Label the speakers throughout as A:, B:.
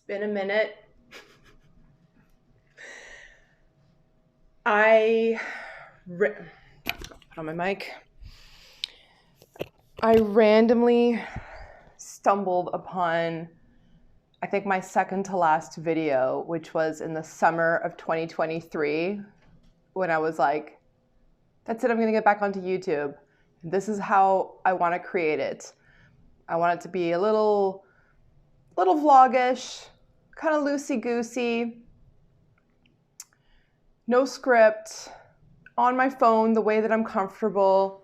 A: been a minute. I put on my mic. I randomly stumbled upon, I think, my second to last video, which was in the summer of 2023, when I was like, that's it, I'm going to get back onto YouTube. This is how I want to create it. I want it to be a little vlogish, kind of loosey-goosey, no script, on my phone the way that I'm comfortable.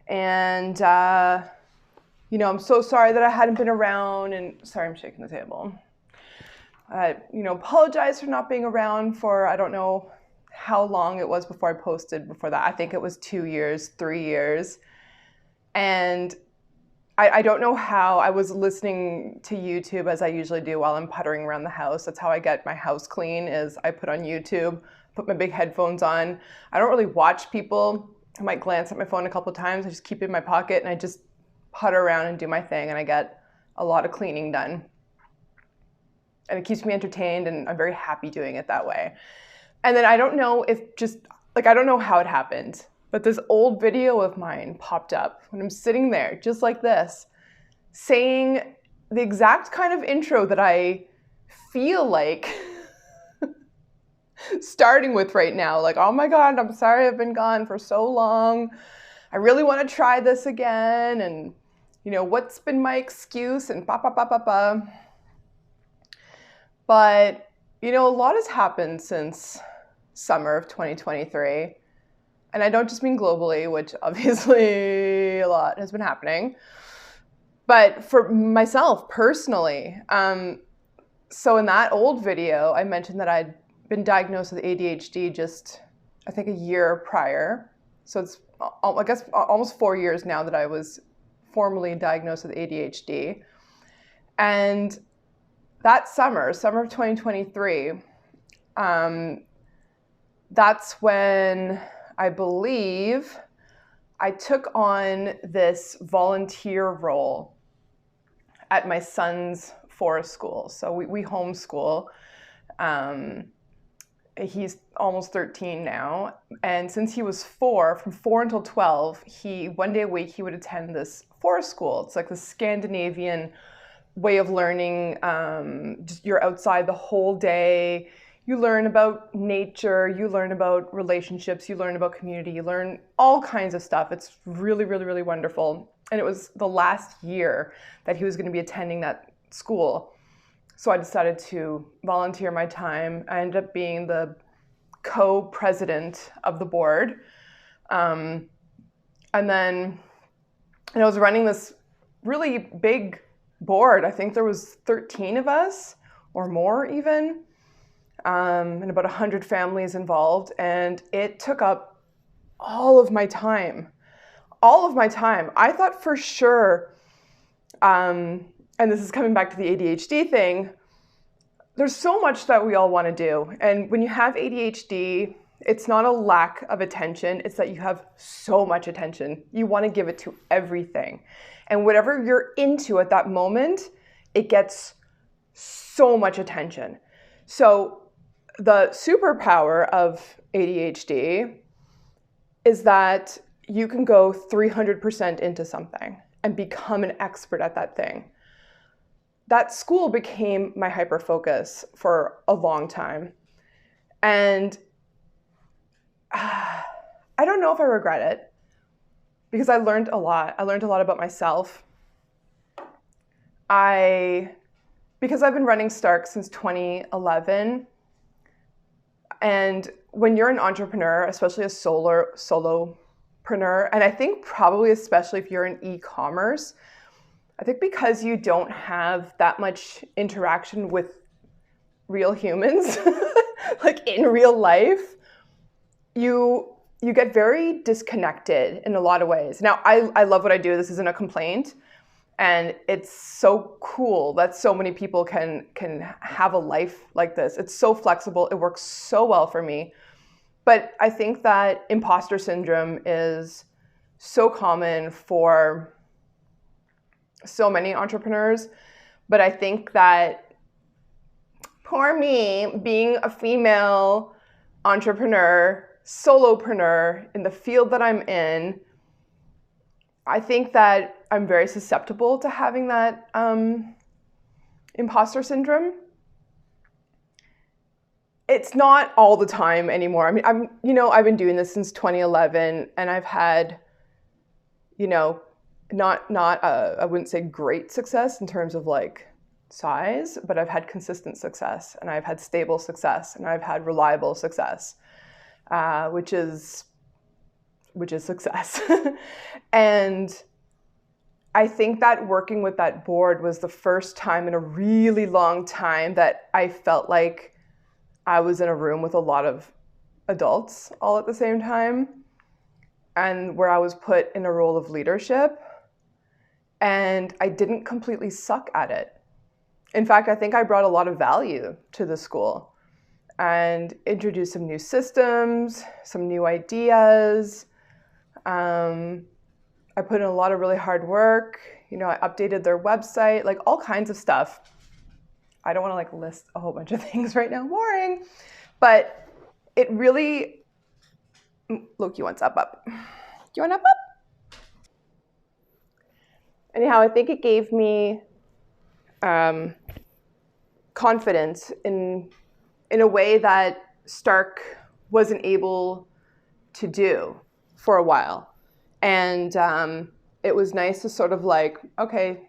A: And, I'm so sorry that I hadn't been around, and sorry, I'm shaking the table. Apologize for not being around for, I don't know how long it was before I posted before that. I think it was 2 years, 3 years. And I don't know how. I was listening to YouTube as I usually do while I'm puttering around the house. That's how I get my house clean, is I put on YouTube, put my big headphones on. I don't really watch people. I might glance at my phone a couple of times. I just keep it in my pocket and I just putter around and do my thing, and I get a lot of cleaning done. And it keeps me entertained, and I'm very happy doing it that way. And then I don't know I don't know how it happened, but this old video of mine popped up when I'm sitting there, just like this, saying the exact kind of intro that I feel like starting with right now. Like, oh my God, I'm sorry I've been gone for so long. I really want to try this again. And, what's been my excuse, and ba, ba, ba, ba, ba. But, a lot has happened since summer of 2023. And I don't just mean globally, which obviously a lot has been happening, but for myself personally. So in that old video, I mentioned that I'd been diagnosed with ADHD just, I think, a year prior. So it's, I guess, almost 4 years now that I was formally diagnosed with ADHD. And that summer of 2023, that's when I believe I took on this volunteer role at my son's forest school. So we homeschool. He's almost 13 now. And since he was 4, from 4 until 12, one day a week, he would attend this forest school. It's like the Scandinavian way of learning. Just you're outside the whole day. You learn about nature, you learn about relationships, you learn about community, you learn all kinds of stuff. It's really, really, really wonderful. And it was the last year that he was going to be attending that school. So I decided to volunteer my time. I ended up being the co-president of the board. And then I was running this really big board. I think there was 13 of us or more even. And about 100 families involved, and it took up all of my time. I thought for sure, and this is coming back to the ADHD thing, there's so much that we all want to do. And when you have ADHD, it's not a lack of attention, it's that you have so much attention. You want to give it to everything. And whatever you're into at that moment, it gets so much attention. So the superpower of ADHD is that you can go 300% into something and become an expert at that thing. That school became my hyper-focus for a long time. And I don't know if I regret it, because I learned a lot. I learned a lot about myself. Because I've been running Stark since 2011, and when you're an entrepreneur, especially a solopreneur, and I think probably especially if you're in e-commerce, I think because you don't have that much interaction with real humans, like in real life, you get very disconnected in a lot of ways. Now, I love what I do. This isn't a complaint. And it's so cool that so many people can have a life like this. It's so flexible. It works so well for me. But I think that imposter syndrome is so common for so many entrepreneurs. But I think that poor me, being a female entrepreneur, solopreneur in the field that I'm in, I think that I'm very susceptible to having that imposter syndrome. It's not all the time anymore. I mean, I've been doing this since 2011, and I've had, I wouldn't say great success in terms of like size, but I've had consistent success, and I've had stable success, and I've had reliable success, which is success. And I think that working with that board was the first time in a really long time that I felt like I was in a room with a lot of adults all at the same time, and where I was put in a role of leadership, and I didn't completely suck at it. In fact, I think I brought a lot of value to the school and introduced some new systems, some new ideas. I put in a lot of really hard work. I updated their website, like all kinds of stuff. I don't want to like list a whole bunch of things right now, boring. But it really, look, you want up. You want up? Anyhow, I think it gave me confidence in a way that Stark wasn't able to do for a while. And it was nice to sort of like, okay,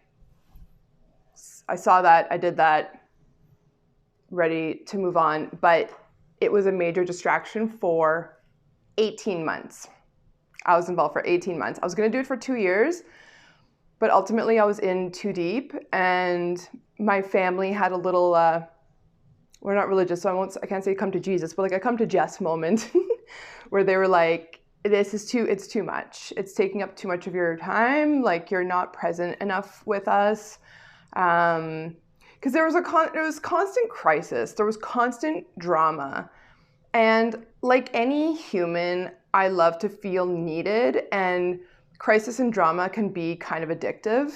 A: I saw that, I did that, ready to move on. But it was a major distraction for 18 months. I was involved for 18 months. I was going to do it for 2 years, but ultimately I was in too deep, and my family had a little, we're not religious, so I can't say come to Jesus, but like a come to Jess moment where they were like, it's too much. It's taking up too much of your time. Like, you're not present enough with us. Because there was constant crisis. There was constant drama. And like any human, I love to feel needed, and crisis and drama can be kind of addictive.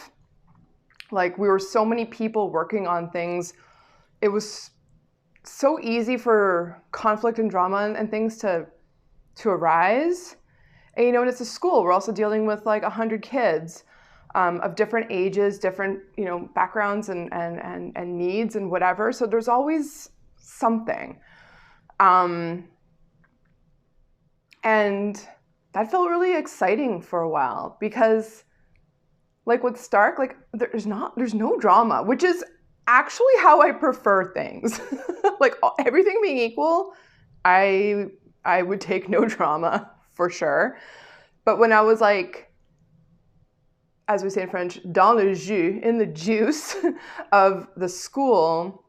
A: Like, we were so many people working on things. It was so easy for conflict and drama and things to arise. And and it's a school. We're also dealing with like 100 kids of different ages, different backgrounds and needs and whatever. So there's always something. And that felt really exciting for a while, because like with Stark, like there's no drama, which is actually how I prefer things. Like, everything being equal, I would take no drama for sure. But when I was like, as we say in French, dans le jus, in the juice of the school,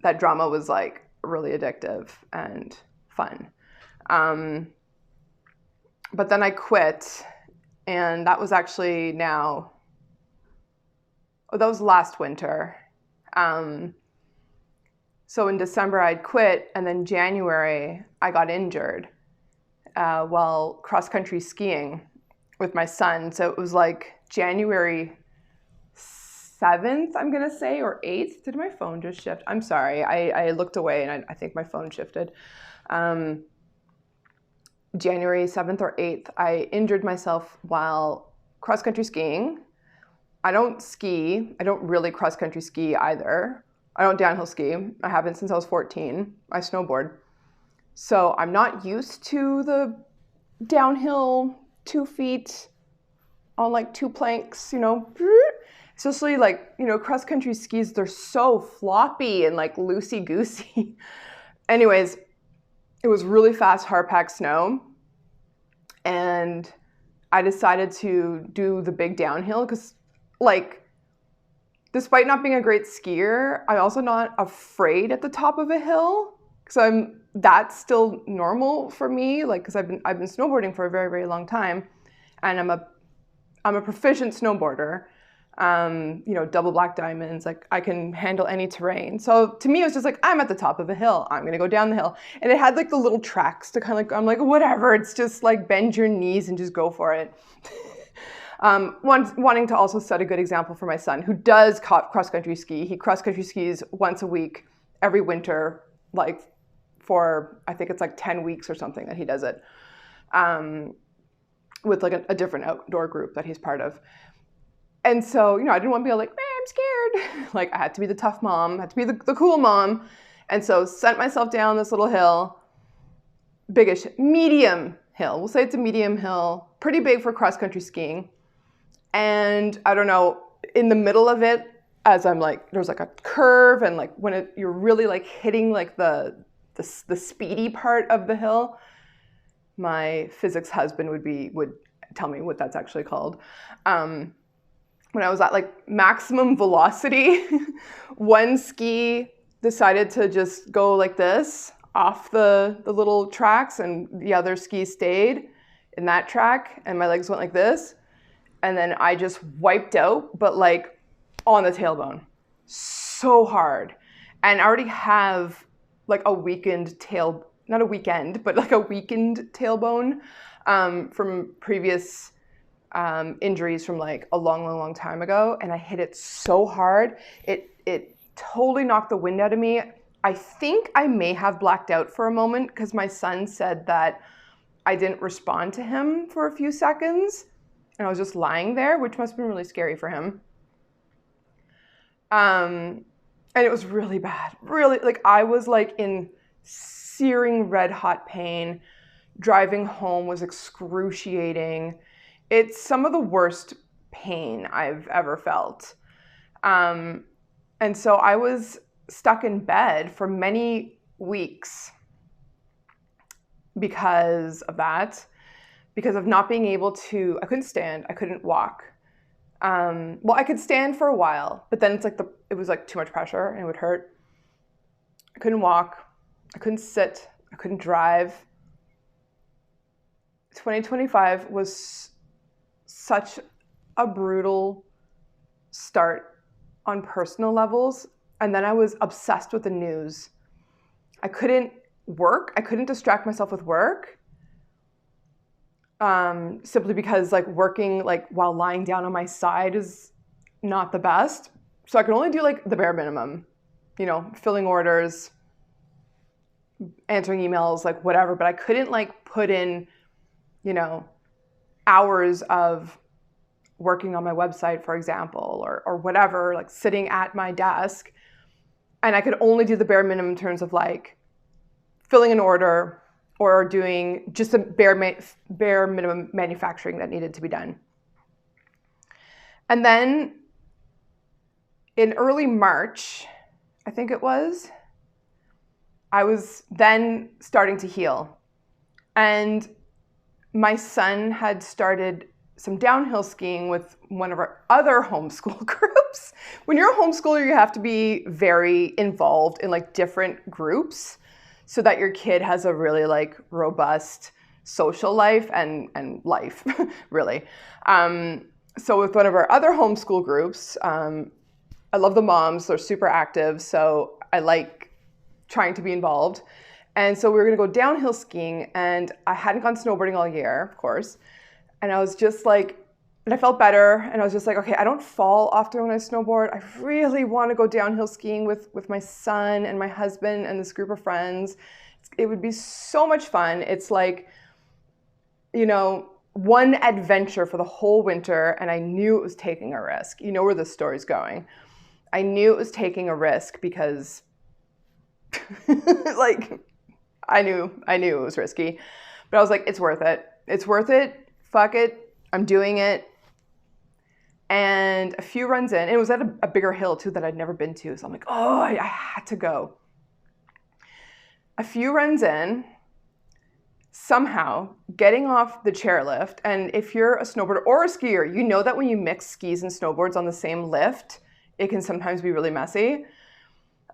A: that drama was like really addictive and fun. But then I quit, and that was actually that was last winter. So in December I'd quit, and then January I got injured while cross-country skiing with my son. So it was like January 7th, I'm going to say, or 8th. Did my phone just shift? I'm sorry. I looked away, and I think my phone shifted. January 7th or 8th, I injured myself while cross-country skiing. I don't ski. I don't really cross-country ski either. I don't downhill ski. I haven't since I was 14. I snowboard. So I'm not used to the downhill 2 feet on like 2 planks, Especially like, cross-country skis, they're so floppy and like loosey-goosey. Anyways, it was really fast, hard-packed snow. And I decided to do the big downhill because, like, despite not being a great skier, I'm also not afraid at the top of a hill. So that's still normal for me, like, because I've been snowboarding for a very, very long time, and I'm a proficient snowboarder. Double black diamonds, like I can handle any terrain. So to me, it was just like, I'm at the top of a hill, I'm gonna go down the hill. And it had like the little tracks to kind of like, I'm like, whatever, it's just like bend your knees and just go for it. Wanting to also set a good example for my son, who does cross-country ski. He cross-country skis once a week every winter, like for, I think it's like 10 weeks or something that he does it, with like a different outdoor group that he's part of. And so, I didn't want to be like, I'm scared. Like I had to be the tough mom, had to be the cool mom. And so sent myself down this little hill, biggish, medium hill. We'll say it's a medium hill, pretty big for cross-country skiing. And I don't know, in the middle of it, as I'm like, there's like a curve, and like when you're really like hitting like the speedy part of the hill, my physics husband would tell me what that's actually called. When I was at like maximum velocity, one ski decided to just go like this off the little tracks, and the other ski stayed in that track, and my legs went like this. And then I just wiped out, but like on the tailbone, so hard. And I already have like a weakened not a weekend, but like a weakened tailbone from previous injuries from like a long time ago. And I hit it so hard, it totally knocked the wind out of me. I think I may have blacked out for a moment because my son said that I didn't respond to him for a few seconds. And I was just lying there, which must have been really scary for him. And it was really bad. Really, like I was like in searing red hot pain. Driving home was excruciating. It's some of the worst pain I've ever felt. And so I was stuck in bed for many weeks because of that. Because of not being able to, I couldn't stand, I couldn't walk. Well, I could stand for a while, but then it was like too much pressure and it would hurt. I couldn't walk, I couldn't sit, I couldn't drive. 2025 was such a brutal start on personal levels. And then I was obsessed with the news. I couldn't work, I couldn't distract myself with work. Simply because like working like while lying down on my side is not the best. So I could only do like the bare minimum, filling orders, answering emails, like whatever, but I couldn't like put in, hours of working on my website, for example, or whatever, like sitting at my desk. And I could only do the bare minimum in terms of like filling an order, or doing just a bare minimum manufacturing that needed to be done. And then in early March, I think it was, I was then starting to heal. And my son had started some downhill skiing with one of our other homeschool groups. When you're a homeschooler, you have to be very involved in like different groups, so that your kid has a really like robust social life and life, really. So with one of our other homeschool groups, I love the moms, they're super active, so I like trying to be involved. And so we were gonna go downhill skiing, and I hadn't gone snowboarding all year, of course. And I was just like, and I felt better, and I was just like, okay, I don't fall often when I snowboard. I really want to go downhill skiing with my son and my husband and this group of friends. It would be so much fun. It's like, one adventure for the whole winter, and I knew it was taking a risk. You know where this story's going. I knew it was taking a risk because, like, I knew it was risky. But I was like, it's worth it. It's worth it. Fuck it. I'm doing it. And a few runs in, and it was at a bigger hill too that I'd never been to. So I'm like, oh, I had to go. A few runs in, somehow getting off the chairlift. And if you're a snowboarder or a skier, you know that when you mix skis and snowboards on the same lift, it can sometimes be really messy.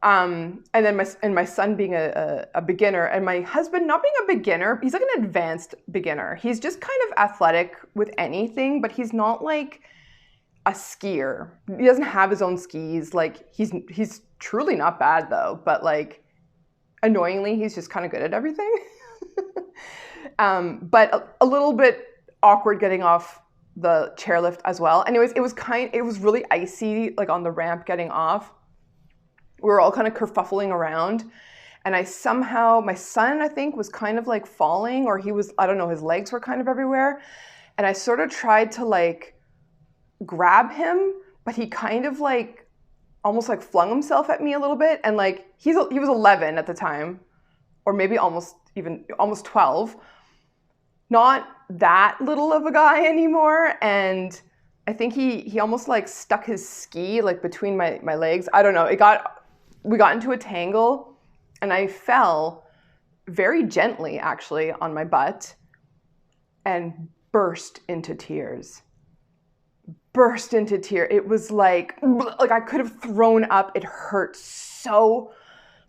A: And then my son being a beginner, and my husband not being a beginner, he's like an advanced beginner. He's just kind of athletic with anything, but he's not like a skier. He doesn't have his own skis. Like he's truly not bad though, but like annoyingly, he's just kind of good at everything. But a little bit awkward getting off the chairlift as well. Anyways, it was really icy, like on the ramp getting off. We were all kind of kerfuffling around. And my son, I think, was kind of like falling, or I don't know, his legs were kind of everywhere. And I sort of tried to like grab him, but he kind of like almost like flung himself at me a little bit. And like, he was 11 at the time, or maybe almost 12. Not that little of a guy anymore. And I think he almost like stuck his ski like between my legs. I don't know. We got into a tangle and I fell very gently actually on my butt and burst into tears. It was like I could have thrown up. It hurt so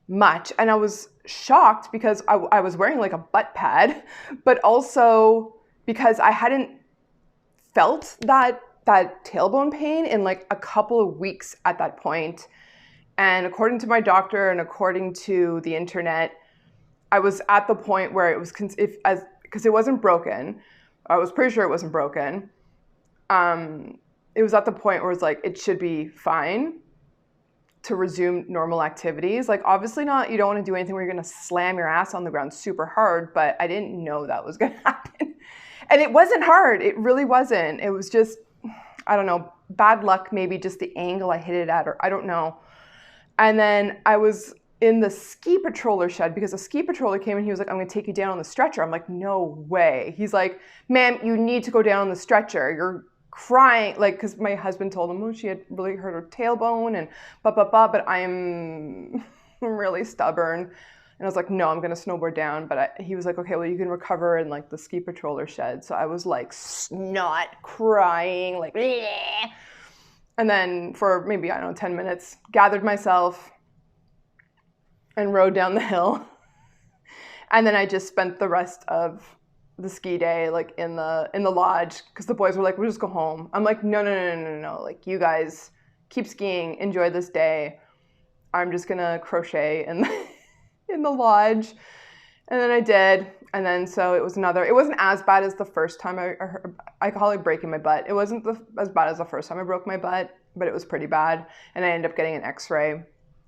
A: much. And I was shocked because I was wearing like a butt pad, but also because I hadn't felt that tailbone pain in like a couple of weeks at that point. And according to my doctor and according to the internet, I was at the point where it was, because it wasn't broken. I was pretty sure it wasn't broken. It was at the point where it's like, it should be fine to resume normal activities. Like obviously not, you don't want to do anything where you're going to slam your ass on the ground super hard, but I didn't know that was going to happen. And it wasn't hard. It really wasn't. It was just, I don't know, bad luck, maybe just the angle I hit it at, or I don't know. And then I was in the ski patroller shed because a ski patroller came and he was like, I'm going to take you down on the stretcher. I'm like, no way. He's like, ma'am, you need to go down on the stretcher. You're crying, like, because my husband told him, she had really hurt her tailbone and but I'm really stubborn. And I was like, no, I'm going to snowboard down. But he was like, okay, well, you can recover in like the ski patroller shed. So I was like snot crying, like, bleh. And then for maybe, I don't know, 10 minutes, gathered myself and rode down the hill. And then I just spent the rest of the ski day like in the lodge because the boys were like, we'll just go home. I'm like, no. Like, you guys keep skiing, enjoy this day. I'm just gonna crochet in the lodge. And then I did. And then so it wasn't as bad as the first time I call it breaking my butt. It wasn't as bad as the first time I broke my butt, but it was pretty bad. And I ended up getting an x-ray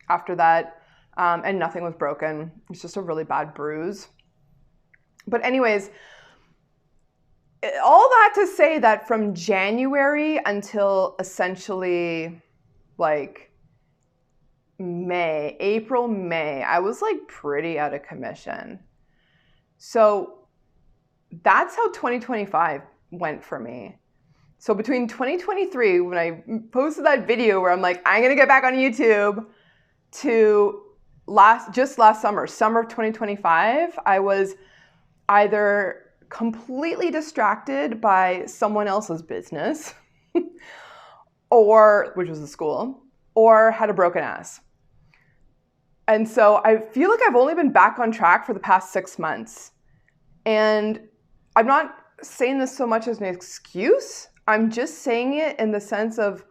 A: after that. And nothing was broken. It's just a really bad bruise. But anyways, all that to say that from January until essentially like April, May, I was like pretty out of commission. So that's how 2025 went for me. So between 2023, when I posted that video where I'm like, I'm going to get back on YouTube, to last summer of 2025, I was either completely distracted by someone else's business, which was the school, or had a broken ass. And so I feel like I've only been back on track for the past 6 months. And I'm not saying this so much as an excuse. I'm just saying it in the sense of,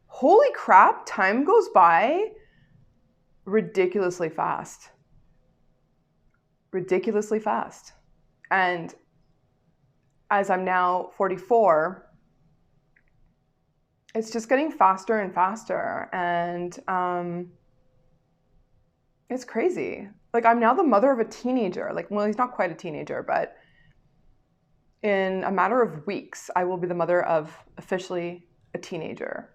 A: holy crap, time goes by ridiculously fast. And as I'm now 44, it's just getting faster and faster. And it's crazy. Like, I'm now the mother of a teenager. Like, well, he's not quite a teenager, but in a matter of weeks, I will be the mother of officially a teenager.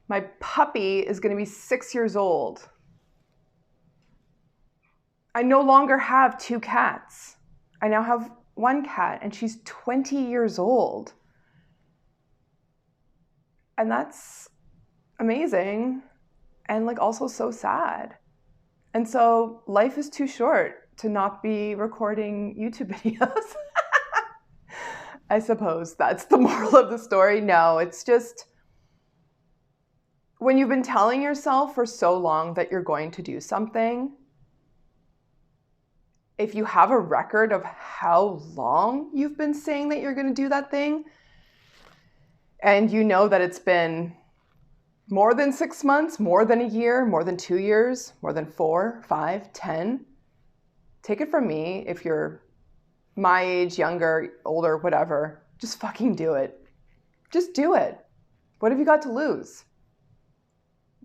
A: My puppy is going to be 6 years old. I no longer have 2 cats. I now have 1 cat, and she's 20 years old. And that's amazing, and like also so sad. And so life is too short to not be recording YouTube videos. I suppose that's the moral of the story. No, it's just when you've been telling yourself for so long that you're going to do something, if you have a record of how long you've been saying that you're going to do that thing, and you know that it's been more than 6 months, more than a year, more than 2 years, more than 4, 5, 10, take it from me, if you're my age, younger, older, whatever, just fucking do it. Just do it. What have you got to lose?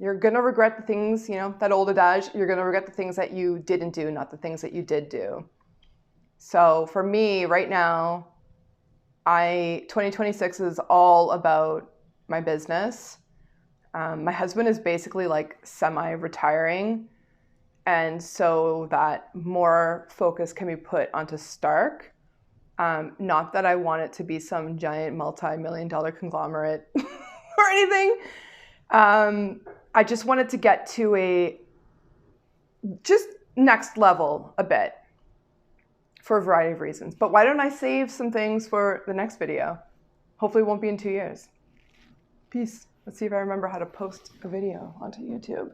A: You're going to regret the things, that old adage, you're going to regret the things that you didn't do, not the things that you did do. So for me right now, 2026 is all about my business. My husband is basically like semi-retiring. And so that more focus can be put onto Stark. Not that I want it to be some giant multi-million-dollar conglomerate or anything. I just wanted to get to a just next level a bit for a variety of reasons. But why don't I save some things for the next video? Hopefully it won't be in 2 years. Peace. Let's see if I remember how to post a video onto YouTube.